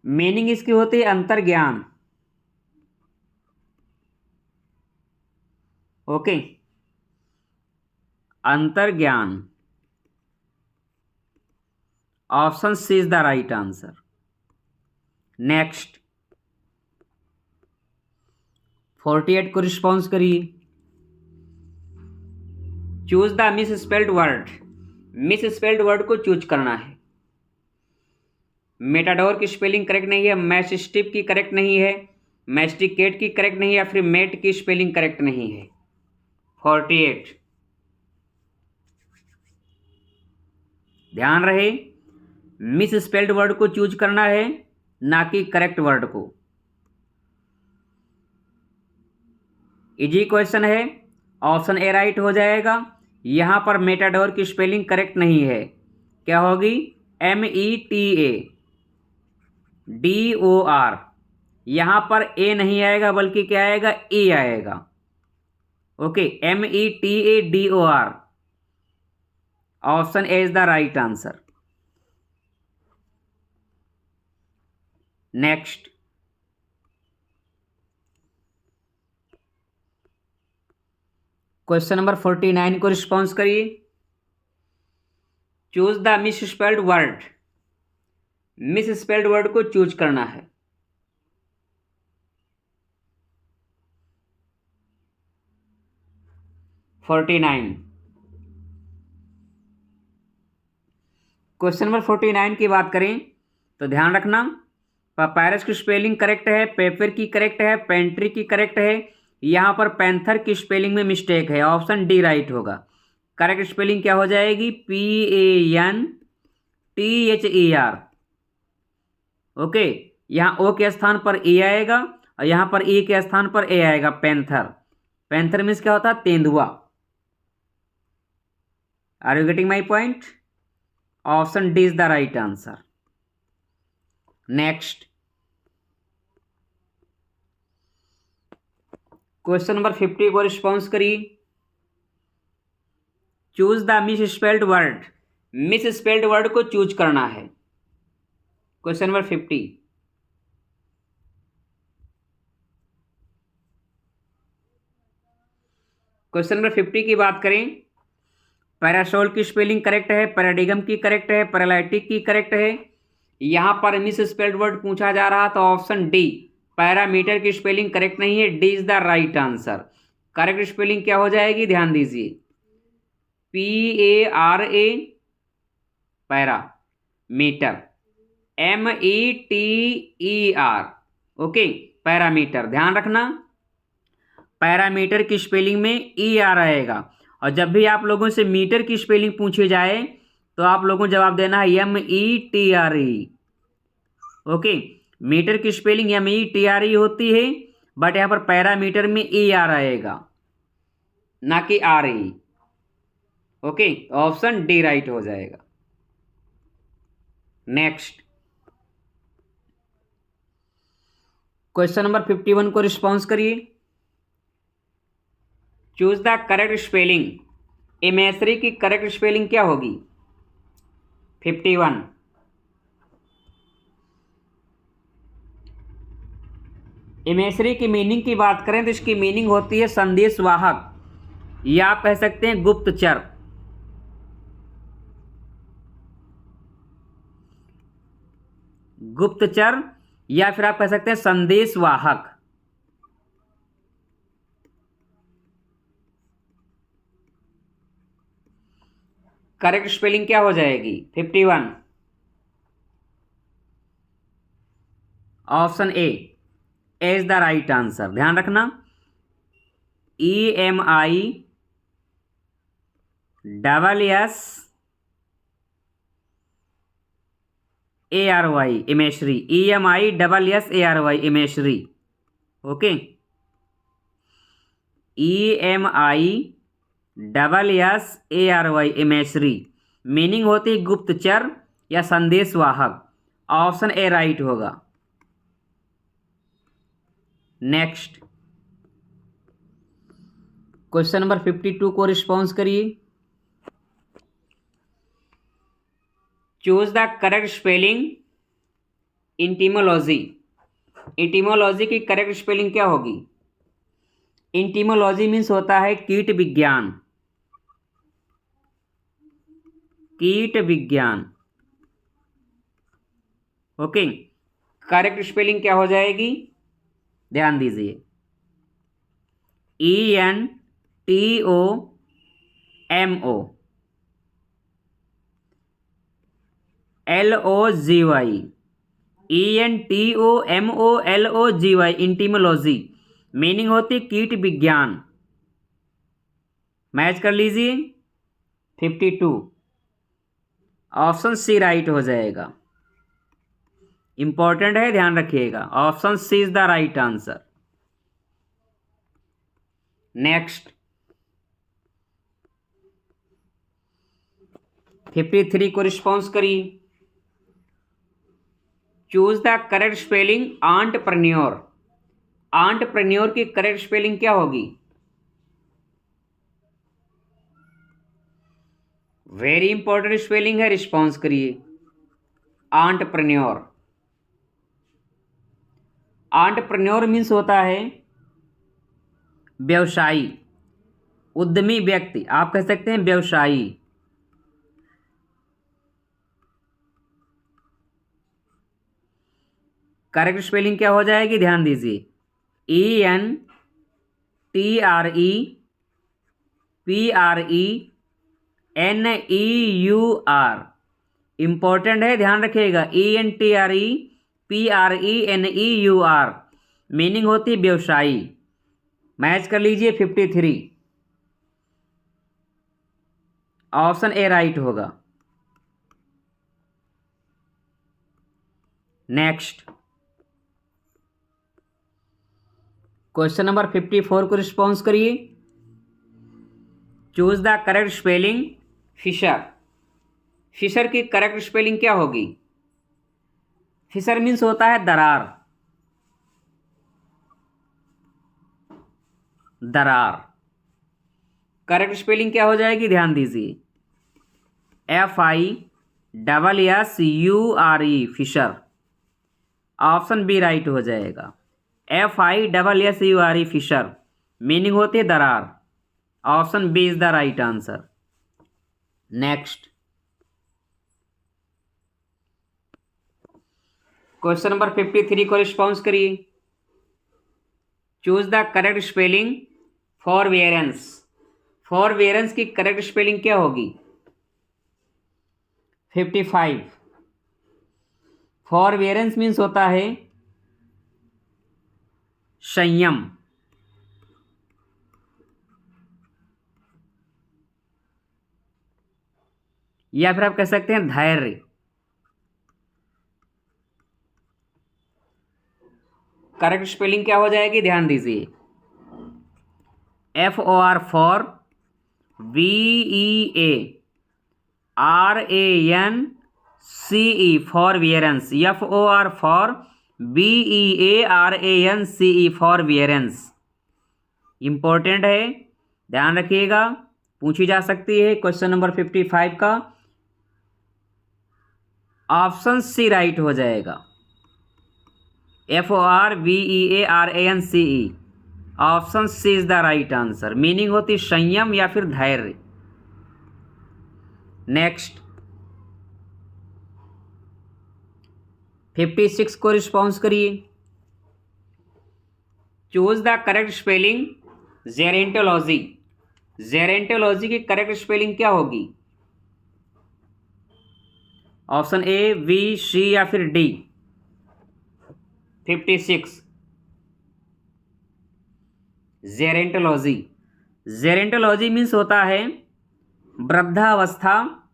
मीनिंग इसकी होती है अंतर्ज्ञान। ओके, अंतर्ज्ञान। Option C is the right answer. Next 48 को रिस्पॉन्स करिए। Choose the miss spelled word, miss spelled word को चूज करना है। मेटाडोर की स्पेलिंग करेक्ट नहीं है, मैस्टिफ की करेक्ट नहीं है, मैस्टिकेट की करेक्ट नहीं है, या फिर मेट की स्पेलिंग करेक्ट नहीं है। 48 ध्यान रहे, मिस स्पेल्ड वर्ड को चूज करना है, ना कि करेक्ट वर्ड को। इजी क्वेश्चन है, ऑप्शन ए राइट हो जाएगा। यहां पर मेटाडोर की स्पेलिंग करेक्ट नहीं है, क्या होगी, METADOR। यहां पर ए नहीं आएगा बल्कि क्या आएगा, ए आएगा। Okay, METADOR। Option A is the right answer. Next question number 49 को रिस्पॉन्स करिए। Choose the miss spelled word, miss spelled word को चूज करना है। क्वेश्चन नंबर 49 की बात करें तो ध्यान रखना, पैरस की स्पेलिंग करेक्ट है, पेपर की करेक्ट है, पेंट्री की करेक्ट है। यहाँ पर पैंथर की स्पेलिंग में मिस्टेक है, ऑप्शन डी राइट होगा। करेक्ट स्पेलिंग क्या हो जाएगी, PANTHER। ओके, यहाँ ओ के स्थान पर ए आएगा और यहाँ पर ई के स्थान पर ए आएगा, पैंथर। पैंथर मीन्स क्या होता है? तेंदुआ। Are you getting my point? Option D is the right answer. Next question number 50 को रिस्पॉन्स करिए। Choose the miss spelled word. Miss spelled word को चूज करना है। Question number 50। क्वेश्चन नंबर 50 की बात करें, पैरासोल की स्पेलिंग करेक्ट है, पैराडिगम की करेक्ट है, पैरालाइटिक की करेक्ट है। यहां पर मिस स्पेल्ड वर्ड पूछा जा रहा तो ऑप्शन डी पैरामीटर की स्पेलिंग करेक्ट नहीं है, D is the right answer. Correct spelling क्या हो जाएगी? ध्यान दीजिए, PARA para, meter, METER, okay, parameter. ध्यान रखना, पैरामीटर की स्पेलिंग में ER आएगा। और जब भी आप लोगों से मीटर की स्पेलिंग पूछी जाए तो आप लोगों को जवाब देना है METRE, ओके। मीटर की स्पेलिंग METRE होती है, बट यहां पर पैरामीटर में ER आएगा, ना कि RE, okay. Option D right हो जाएगा। नेक्स्ट क्वेश्चन नंबर 51 को रिस्पॉन्स करिए। Choose the correct spelling. Imagery की करेक्ट स्पेलिंग क्या होगी? 51। इमेजरी की मीनिंग की बात करें तो इसकी मीनिंग होती है संदेशवाहक, या आप कह सकते हैं गुप्तचर। गुप्तचर, या फिर आप कह सकते हैं संदेशवाहक। करेक्ट स्पेलिंग क्या हो जाएगी? 51। Option A is the right answer. ध्यान रखना, EMISSARY emissary, EMISSARY emissary, okay. EMISSARY emissary, meaning होती है गुप्तचर या संदेशवाहक। ऑप्शन ए राइट होगा। नेक्स्ट क्वेश्चन नंबर 52 को रिस्पॉन्स करिए। Choose the correct spelling. Entomology. Entomology की करेक्ट स्पेलिंग क्या होगी? इंटीमोलॉजी मीन्स होता है कीट विज्ञान। कीट विज्ञान, ओके। करेक्ट स्पेलिंग क्या हो जाएगी? ध्यान दीजिए, ENTOMOLOGY, ENTOMOLOGY इंटीमोलॉजी, मीनिंग होती कीट विज्ञान। मैच कर लीजिए। 52 ऑप्शन सी राइट हो जाएगा। इंपॉर्टेंट है, ध्यान रखिएगा। Option C is the right answer. Next 53 को रिस्पॉन्स करिए। Choose the correct spelling entrepreneur. Entrepreneur की करेक्ट स्पेलिंग क्या होगी? वेरी इंपॉर्टेंट स्पेलिंग है, रिस्पॉन्स करिए। एंटरप्रेन्योर। एंटरप्रेन्योर मीन्स होता है व्यवसायी, उद्यमी व्यक्ति, आप कह सकते हैं व्यवसायी। करेक्ट स्पेलिंग क्या हो जाएगी? ध्यान दीजिए, ENTREPRENEUR, इंपॉर्टेंट है, ध्यान रखिएगा। ENTREPRENEUR, मीनिंग होती है व्यवसायी। मैच कर लीजिए। 53 ऑप्शन ए राइट होगा। नेक्स्ट क्वेश्चन नंबर 54 को रिस्पॉन्स करिए। Choose the correct spelling fisher. Fisher की करेक्ट स्पेलिंग क्या होगी? फिशर मीन्स होता है दरार। दरार करेक्ट स्पेलिंग क्या हो जाएगी? ध्यान दीजिए, FISSURE fissure. Option B right हो जाएगा। FISSURE फिशर मीनिंग होती है दरार। Option B is the right answer. Next question number 53 को रिस्पॉन्स करिए। Choose the correct spelling forbearance. Forbearance की करेक्ट स्पेलिंग क्या होगी? 55 फॉरवेरेंस मीन्स होता है संयम। या फिर आप कह सकते हैं धैर्य। करेक्ट स्पेलिंग क्या हो जाएगी? ध्यान दीजिए, FOR for VEARANCE forbearance. FOR for BEARANCE forbearance important है, ध्यान रखिएगा, पूछी जा सकती है। क्वेश्चन नंबर 55 का ऑप्शन सी राइट हो जाएगा। FORVEARANCE option C is the right answer. Meaning होती संयम या फिर धैर्य। नेक्स्ट 56 को रिस्पॉन्स करिए। Choose the correct spelling gerontology. Gerontology की करेक्ट स्पेलिंग क्या होगी? ऑप्शन A, B, C या फिर D। 56 जेरेंटोलॉजी। जेरेंटोलॉजी मीन्स होता है वृद्धावस्था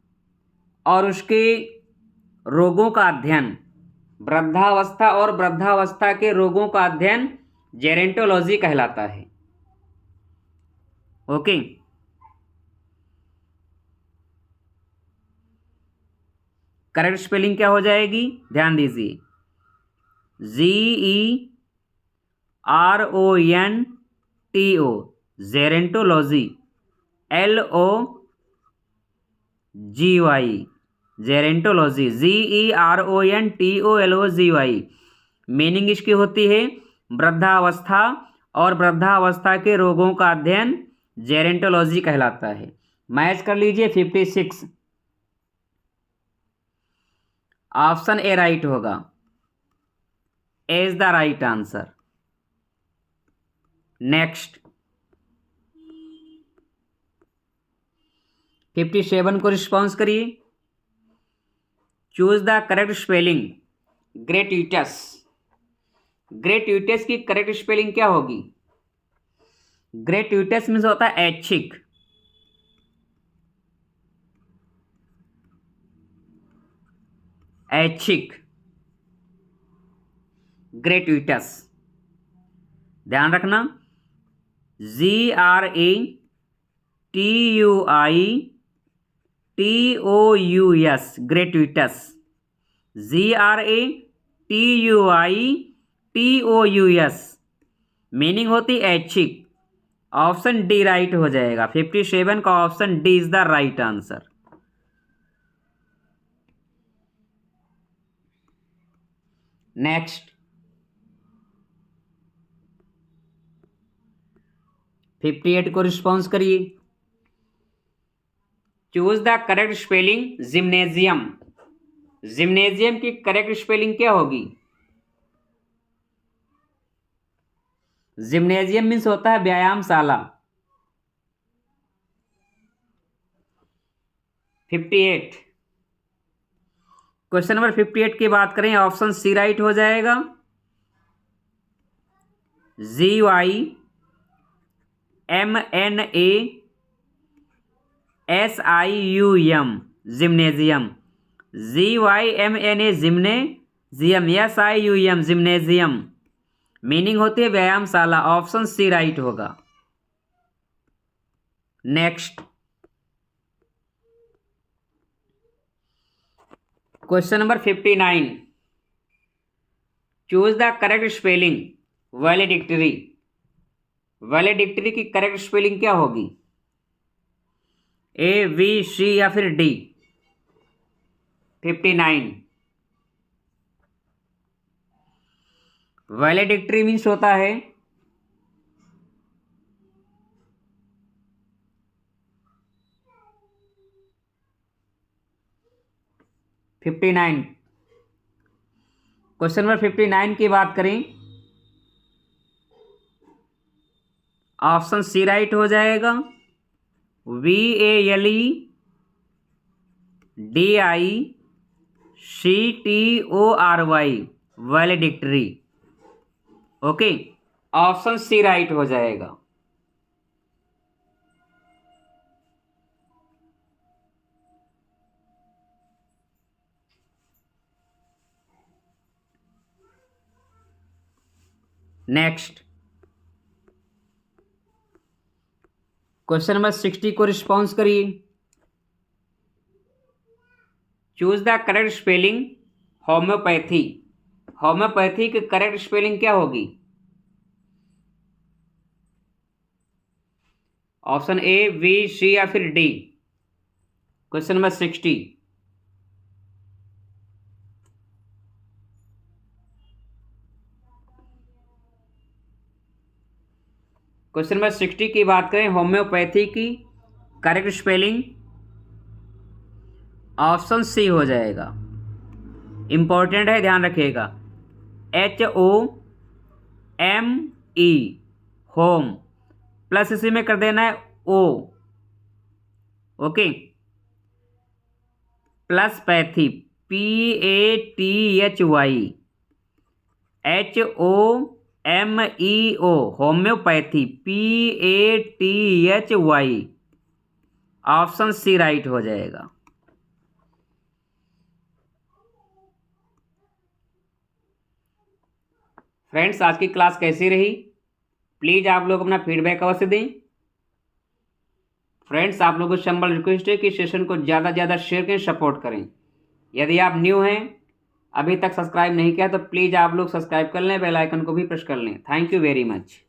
और उसके रोगों का अध्ययन। वृद्धावस्था और वृद्धावस्था के रोगों का अध्ययन जेरेंटोलॉजी कहलाता है। ओके, करेक्ट स्पेलिंग क्या हो जाएगी? ध्यान दीजिए, ZERONTO gerontology, LOGY gerontology, ZERONTOLOGY meaning इसकी होती है वृद्धावस्था और वृद्धावस्था के रोगों का अध्ययन जेरेंटोलॉजी कहलाता है। मैच कर लीजिए 56। ऑप्शन ए राइट होगा, A is the right answer. Next 57 को रिस्पॉन्स करिए। Choose the correct spelling gratuitous. Gratuitous की करेक्ट स्पेलिंग क्या होगी? ग्रेट्यूटस मीन्स होता है ऐच्छिक। ऐच्छिक ग्रेट्यूटस, ध्यान रखना, GRATUITOUS ग्रेट्यूटस, GRATUITOUS मीनिंग होती ऐच्छिक। ऑप्शन डी राइट हो जाएगा। 57 का option D is the right answer. Next 58 को रिस्पॉन्स करिए। Choose the correct spelling gymnasium. Gymnasium की करेक्ट स्पेलिंग क्या होगी? जिम्नेजियम मीन्स होता है व्यायामशाला। 58 क्वेश्चन नंबर 58 की बात करें, ऑप्शन सी राइट हो जाएगा। GYMNASIUM gymnasium, GYMNA gymnasium, SIUM gymnasium meaning होती है व्यायामशाला। ऑप्शन सी राइट होगा। Next question number 59, choose the correct spelling valedictory. Valedictory की करेक्ट स्पेलिंग क्या होगी? ए, बी, सी या फिर डी? 59 वैलेडिक्टरी मीन्स होता है क्वेश्चन नंबर 59 की बात करें, ऑप्शन सी राइट हो जाएगा। VALEDICTORY valedictory. Okay, option C right हो जाएगा। नेक्स्ट क्वेश्चन नंबर 60 को रिस्पॉन्स करिए। Choose the correct spelling homeopathy. Homeopathy की करेक्ट स्पेलिंग क्या होगी? ऑप्शन ए, बी, सी या फिर D? Question number 60। Question number 60 की बात करें, होम्योपैथी की करेक्ट स्पेलिंग ऑप्शन सी हो जाएगा। इंपॉर्टेंट है, ध्यान रखिएगा। HOME होम, प्लस इसी में कर देना है ओ। ओके, प्लस पैथी PATHY HOMEO homeopathy PATHY। Option C right हो जाएगा। फ्रेंड्स, आज की क्लास कैसी रही? प्लीज़ आप लोग अपना फीडबैक अवश्य दें। फ्रेंड्स, आप लोगों से हम्बल रिक्वेस्ट है कि सेशन को ज़्यादा से ज़्यादा शेयर करें, सपोर्ट करें। यदि आप न्यू हैं, अभी तक सब्सक्राइब नहीं किया तो प्लीज़ आप लोग सब्सक्राइब कर लें, बेल आइकन को भी प्रेस कर लें। Thank you very much.